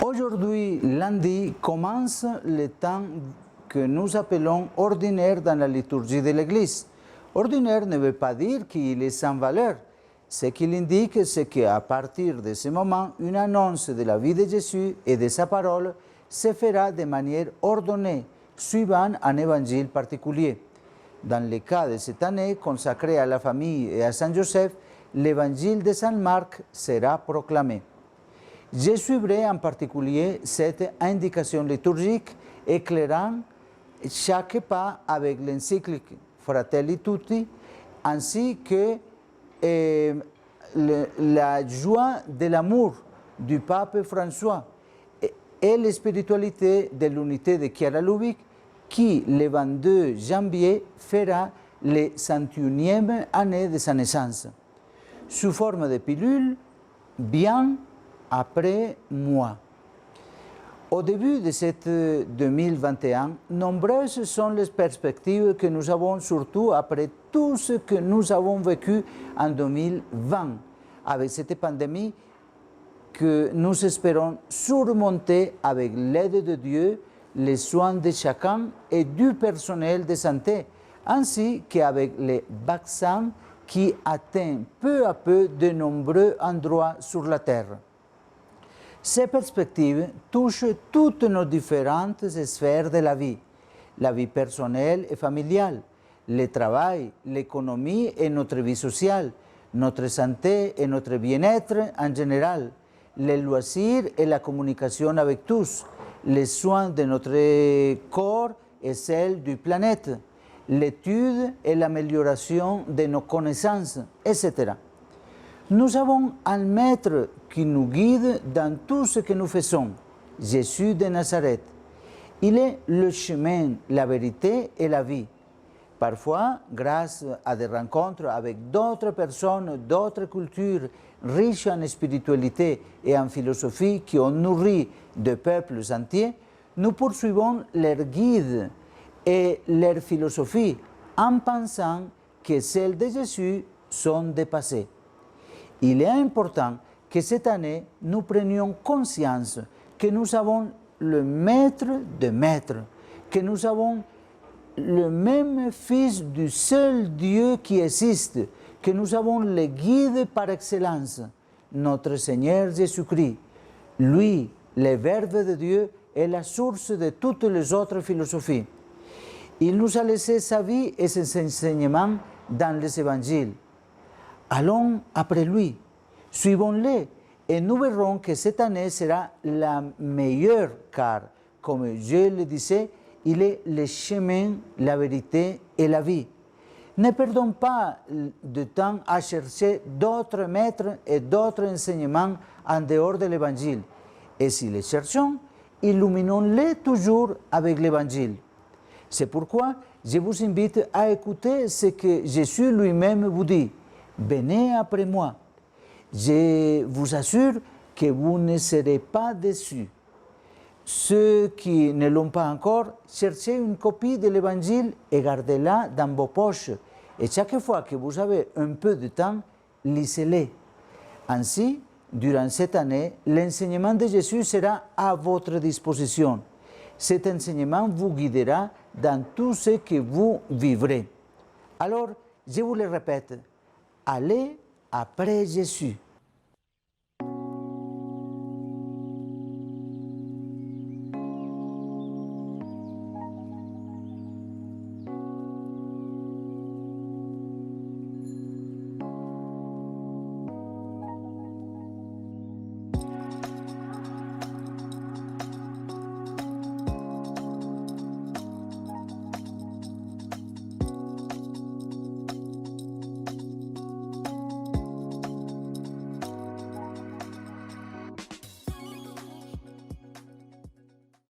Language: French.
Aujourd'hui, lundi, commence le temps que nous appelons ordinaire dans la liturgie de l'Église. Ordinaire ne veut pas dire qu'il est sans valeur. Ce qu'il indique, c'est qu'à partir de ce moment, une annonce de la vie de Jésus et de sa parole se fera de manière ordonnée, suivant un évangile particulier. Dans le cas de cette année consacrée à la famille et à Saint Joseph, l'évangile de Saint Marc sera proclamé. Je suivrai en particulier cette indication liturgique, éclairant chaque pas avec l'encyclique Fratelli Tutti, ainsi que la joie de l'amour du pape François et la spiritualité de l'unité de Chiara Lubich, qui, le 22 janvier, fera la 101e année de sa naissance. Sous forme de pilule, bien après moi. Au début de cette 2021, nombreuses sont les perspectives que nous avons, surtout après tout ce que nous avons vécu en 2020, avec cette pandémie que nous espérons surmonter avec l'aide de Dieu, les soins de chacun et du personnel de santé, ainsi qu'avec les vaccins qui atteignent peu à peu de nombreux endroits sur la Terre. Ces perspectives touchent toutes nos différentes sphères de la vie personnelle et familiale, le travail, l'économie et notre vie sociale, notre santé et notre bien-être en général, les loisirs et la communication avec tous, les soins de notre corps et celles du planète, l'étude et l'amélioration de nos connaissances, etc. Nous avons un maître qui nous guide dans tout ce que nous faisons, Jésus de Nazareth. Il est le chemin, la vérité et la vie. Parfois, grâce à des rencontres avec d'autres personnes, d'autres cultures, riches en spiritualité et en philosophie qui ont nourri des peuples entiers, nous poursuivons leur guide et leur philosophie en pensant que celles de Jésus sont dépassées. Il est important que cette année, nous prenions conscience que nous avons le maître des maîtres, que nous avons le même Fils du seul Dieu qui existe, que nous avons le guide par excellence, notre Seigneur Jésus-Christ. Lui, le Verbe de Dieu, est la source de toutes les autres philosophies. Il nous a laissé sa vie et ses enseignements dans les évangiles. Allons après lui, suivons-le, et nous verrons que cette année sera la meilleure, car, comme je le disais, il est le chemin, la vérité et la vie. Ne perdons pas de temps à chercher d'autres maîtres et d'autres enseignements en dehors de l'Évangile. Et si les cherchons, illuminons-les toujours avec l'Évangile. C'est pourquoi je vous invite à écouter ce que Jésus lui-même vous dit. Venez après moi. Je vous assure que vous ne serez pas déçus. Ceux qui ne l'ont pas encore, cherchez une copie de l'Évangile et gardez-la dans vos poches. Et chaque fois que vous avez un peu de temps, lisez-les. Ainsi, durant cette année, l'enseignement de Jésus sera à votre disposition. Cet enseignement vous guidera dans tout ce que vous vivrez. Alors, je vous le répète, allez après Jésus.